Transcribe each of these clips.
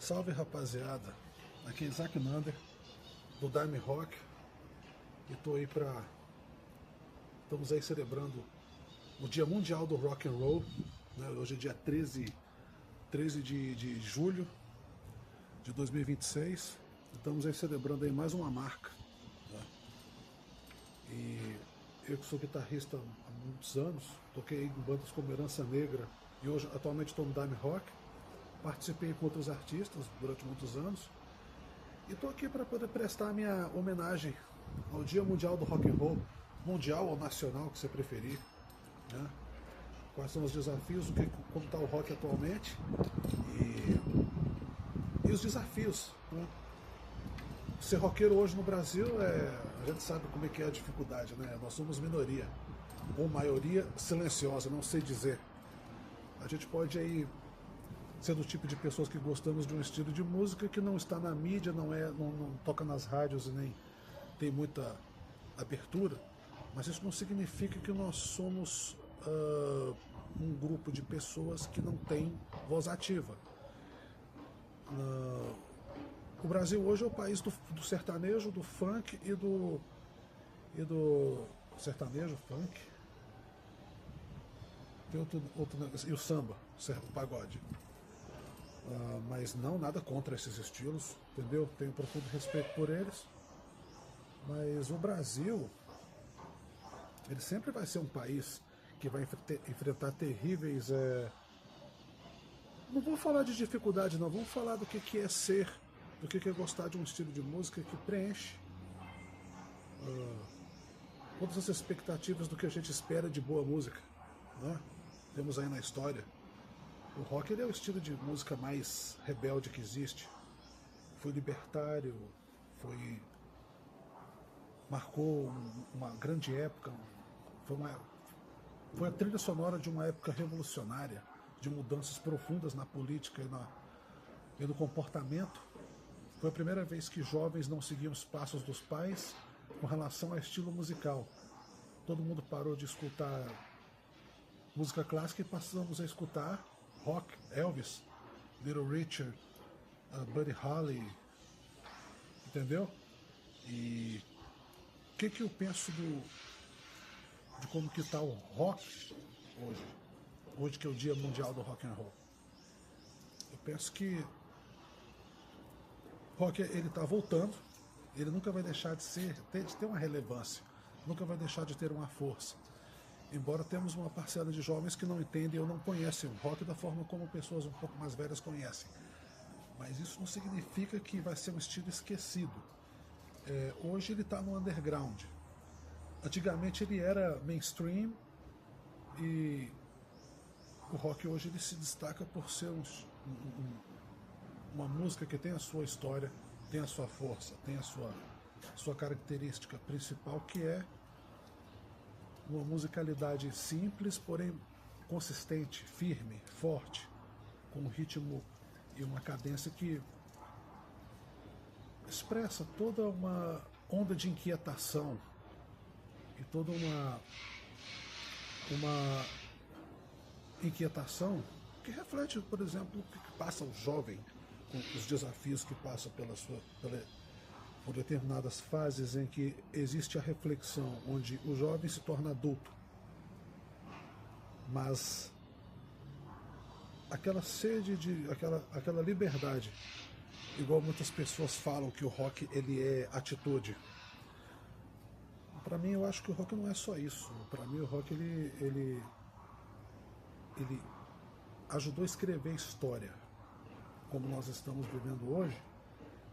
Salve rapaziada, aqui é Isaac Nander do Dime Rock e tô aí pra. Estamos aí celebrando o Dia Mundial do Rock and Roll, né? Hoje é dia 13 de julho de 2026. Estamos aí celebrando aí mais uma marca, né? E eu que sou guitarrista há muitos anos, toquei em bandas como Herança Negra e hoje atualmente estou no Dime Rock. Participei com outros artistas durante muitos anos e estou aqui para poder prestar minha homenagem ao Dia Mundial do Rock and Roll, mundial ou nacional, que você preferir, né? Quais são os desafios, como está o rock atualmente e os desafios, né? Ser roqueiro hoje no Brasil, a gente sabe como é que é a dificuldade, né? Nós somos minoria, ou maioria silenciosa, não sei dizer. A gente pode aí ser do tipo de pessoas que gostamos de um estilo de música que não está na mídia, não toca nas rádios e nem tem muita abertura, mas isso não significa que nós somos um grupo de pessoas que não tem voz ativa. O Brasil hoje é o país do sertanejo, do funk e do sertanejo, funk, tem outro negócio, e o samba, o pagode. Mas não nada contra esses estilos, entendeu? Tenho profundo respeito por eles. Mas o Brasil, ele sempre vai ser um país que vai enfrentar terríveis. Não vou falar de dificuldade, não. Vamos falar do que é ser, do que é gostar de um estilo de música que preenche todas as expectativas do que a gente espera de boa música, né? Temos aí na história. O rock ele é o estilo de música mais rebelde que existe. Foi libertário, foi marcou uma grande época, foi a trilha sonora de uma época revolucionária, de mudanças profundas na política e no comportamento. Foi a primeira vez que jovens não seguiam os passos dos pais com relação a estilo musical. Todo mundo parou de escutar música clássica e passamos a escutar rock, Elvis, Little Richard, Buddy Holly, entendeu? E o que eu penso de como que está o rock hoje que é o Dia Mundial do Rock and Roll? Eu penso que o rock ele está voltando, ele nunca vai deixar de ter uma relevância, nunca vai deixar de ter uma força. Embora temos uma parcela de jovens que não entendem ou não conhecem o rock da forma como pessoas um pouco mais velhas conhecem. Mas isso não significa que vai ser um estilo esquecido. Hoje ele está no underground. Antigamente ele era mainstream e o rock hoje ele se destaca por ser uma música que tem a sua história, tem a sua força, tem a sua característica principal, que é uma musicalidade simples, porém consistente, firme, forte, com um ritmo e uma cadência que expressa toda uma onda de inquietação e toda uma inquietação que reflete, por exemplo, o que passa o jovem, com os desafios que passa por determinadas fases em que existe a reflexão, onde o jovem se torna adulto, mas aquela sede aquela liberdade, igual muitas pessoas falam que o rock ele é atitude. Para mim eu acho que o rock não é só isso. Para mim o rock ele ajudou a escrever história, como nós estamos vivendo hoje,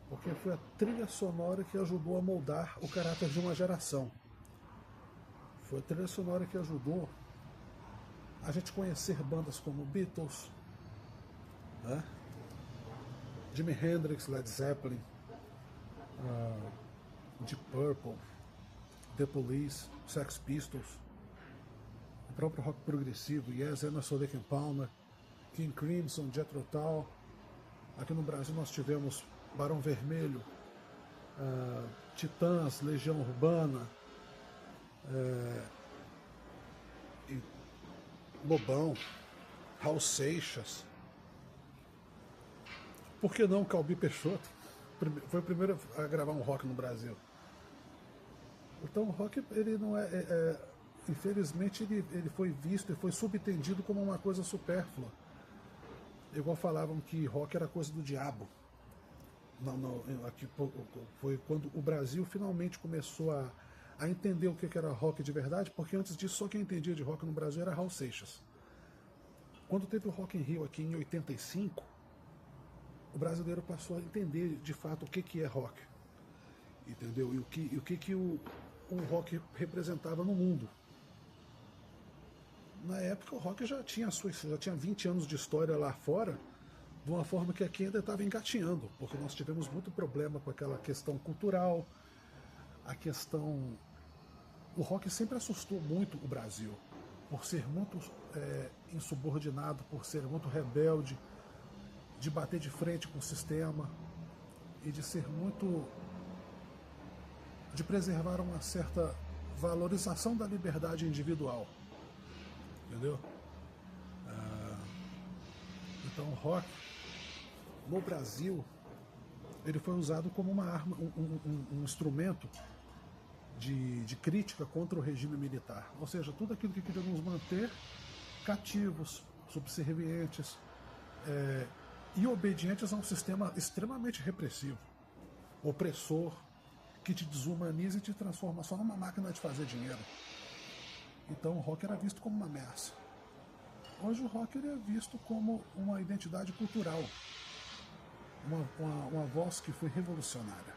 porque foi a trilha sonora que ajudou a moldar o caráter de uma geração. Foi a trilha sonora que ajudou a gente conhecer bandas como Beatles, né? Jimi Hendrix, Led Zeppelin, Deep Purple, The Police, Sex Pistols, o próprio rock progressivo, Yes, Emerson, Lake and Palmer, King Crimson, Jethro Tull. Aqui no Brasil nós tivemos Barão Vermelho, Titãs, Legião Urbana, e Lobão, Raul Seixas. Por que não Calbi Peixoto? Foi o primeiro a gravar um rock no Brasil. Então o rock, ele não infelizmente ele foi visto e foi subentendido como uma coisa supérflua. Igual falavam que rock era coisa do diabo. Não, aqui foi quando o Brasil finalmente começou a entender o que era rock de verdade, porque antes disso só quem entendia de rock no Brasil era Raul Seixas. Quando teve o Rock in Rio aqui em 85, o brasileiro passou a entender de fato o que é rock, entendeu? E o que o rock representava no mundo. Na época o rock já tinha 20 anos de história lá fora, de uma forma que aqui ainda estava engatinhando, porque nós tivemos muito problema com aquela questão cultural, a questão... O rock sempre assustou muito o Brasil, por ser muito insubordinado, por ser muito rebelde, de bater de frente com o sistema e de ser muito... de preservar uma certa valorização da liberdade individual. Entendeu? Então o rock no Brasil ele foi usado como uma arma, um instrumento de crítica contra o regime militar. Ou seja, tudo aquilo que queria nos manter cativos, subservientes e obedientes a um sistema extremamente repressivo, opressor, que te desumaniza e te transforma só numa máquina de fazer dinheiro. Então o rock era visto como uma ameaça. Hoje o rock ele é visto como uma identidade cultural, uma voz que foi revolucionária.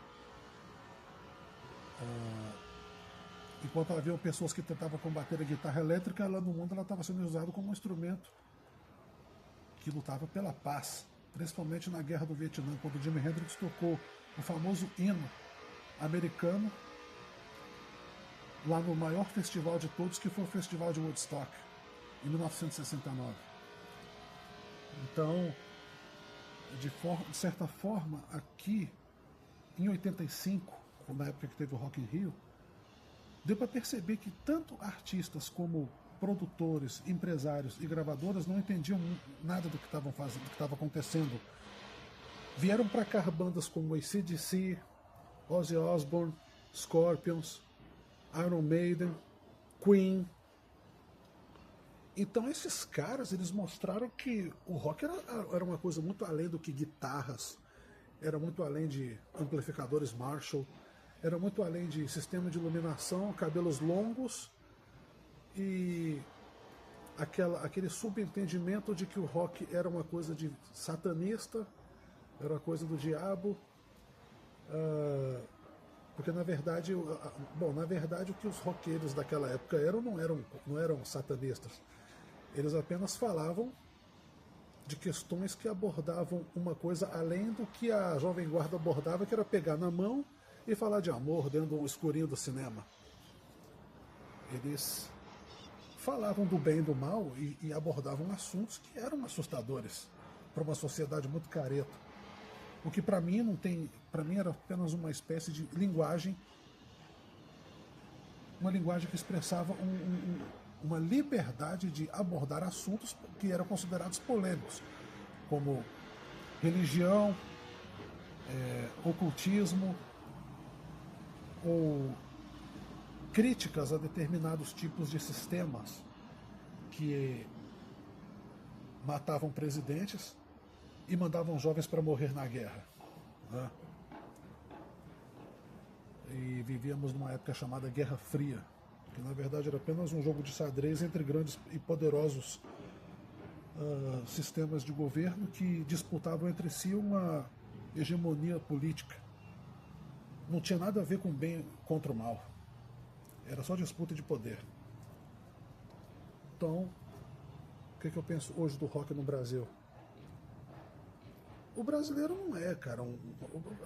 Enquanto havia pessoas que tentavam combater a guitarra elétrica, lá no mundo ela estava sendo usada como um instrumento que lutava pela paz, principalmente na Guerra do Vietnã, quando Jimi Hendrix tocou o famoso hino americano lá no maior festival de todos, que foi o Festival de Woodstock, em 1969. Então, de certa forma, aqui, em 85, na época que teve o Rock in Rio, deu para perceber que tanto artistas como produtores, empresários e gravadoras não entendiam nada do que estavam fazendo, do que estava acontecendo. Vieram para cá bandas como AC/DC, Ozzy Osbourne, Scorpions, Iron Maiden, Queen. Então esses caras, eles mostraram que o rock era uma coisa muito além do que guitarras, era muito além de amplificadores Marshall, era muito além de sistema de iluminação, cabelos longos e aquele subentendimento de que o rock era uma coisa de satanista, era uma coisa do diabo. Porque na verdade o que os roqueiros daquela época não eram satanistas. Eles apenas falavam de questões que abordavam uma coisa além do que a Jovem Guarda abordava, que era pegar na mão e falar de amor dentro do escurinho do cinema. Eles falavam do bem e do mal e abordavam assuntos que eram assustadores para uma sociedade muito careta. O que para mim era apenas uma espécie de linguagem, uma linguagem que expressava uma liberdade de abordar assuntos que eram considerados polêmicos, como religião, ocultismo, ou críticas a determinados tipos de sistemas que matavam presidentes e mandavam jovens para morrer na guerra. Né? E vivíamos numa época chamada Guerra Fria, que na verdade era apenas um jogo de xadrez entre grandes e poderosos sistemas de governo que disputavam entre si uma hegemonia política. Não tinha nada a ver com o bem contra o mal. Era só disputa de poder. Então, o que eu penso hoje do rock no Brasil? O brasileiro não é, cara.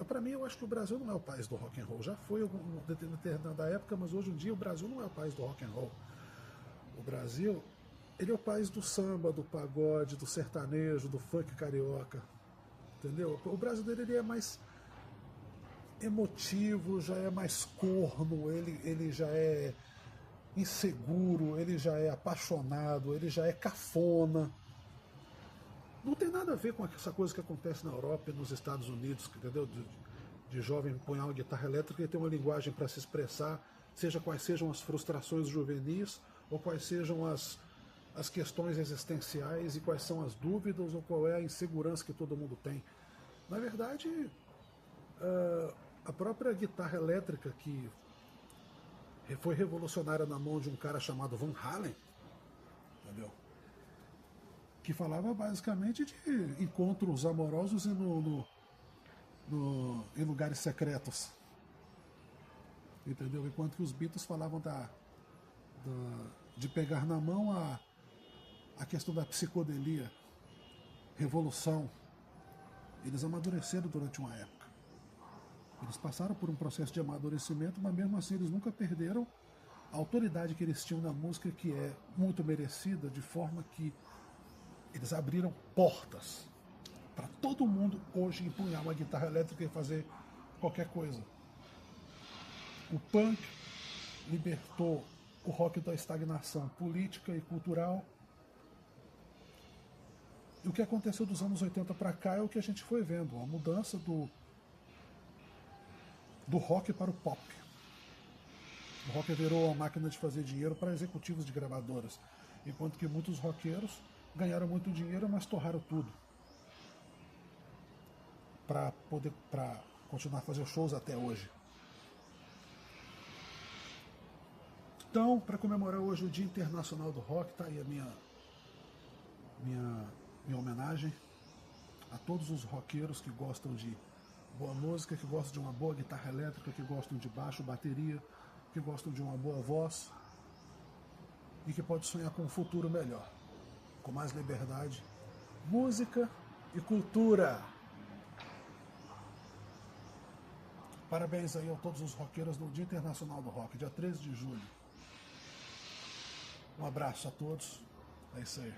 Para mim, eu acho que o Brasil não é o país do rock and roll. Já foi em determinada época, mas hoje em dia o Brasil não é o país do rock and roll. O Brasil, ele é o país do samba, do pagode, do sertanejo, do funk carioca. Entendeu? O brasileiro, ele é mais emotivo, já é mais corno, ele já é inseguro, ele já é apaixonado, ele já é cafona. Não tem nada a ver com essa coisa que acontece na Europa e nos Estados Unidos, entendeu? De jovem empunhar uma guitarra elétrica e ter uma linguagem para se expressar, seja quais sejam as frustrações juvenis, ou quais sejam as questões existenciais e quais são as dúvidas ou qual é a insegurança que todo mundo tem. Na verdade, a própria guitarra elétrica que foi revolucionária na mão de um cara chamado Van Halen, entendeu? Que falava basicamente de encontros amorosos em lugares secretos, entendeu? Enquanto que os Beatles falavam de pegar na mão a questão da psicodelia, revolução. Eles amadureceram durante uma época. Eles passaram por um processo de amadurecimento, mas mesmo assim eles nunca perderam a autoridade que eles tinham na música, que é muito merecida, de forma que eles abriram portas para todo mundo hoje empunhar uma guitarra elétrica e fazer qualquer coisa. O punk libertou o rock da estagnação política e cultural. E o que aconteceu dos anos 80 para cá é o que a gente foi vendo, a mudança do rock para o pop. O rock virou uma máquina de fazer dinheiro para executivos de gravadoras, enquanto que muitos roqueiros ganharam muito dinheiro, mas torraram tudo para continuar a fazer shows até hoje. Então, para comemorar hoje o Dia Internacional do Rock, tá aí a minha homenagem a todos os roqueiros que gostam de boa música, que gostam de uma boa guitarra elétrica, que gostam de baixo, bateria, que gostam de uma boa voz e que pode sonhar com um futuro melhor, com mais liberdade, música e cultura. Parabéns aí a todos os roqueiros no Dia Internacional do Rock, dia 13 de julho. Um abraço a todos. É isso aí.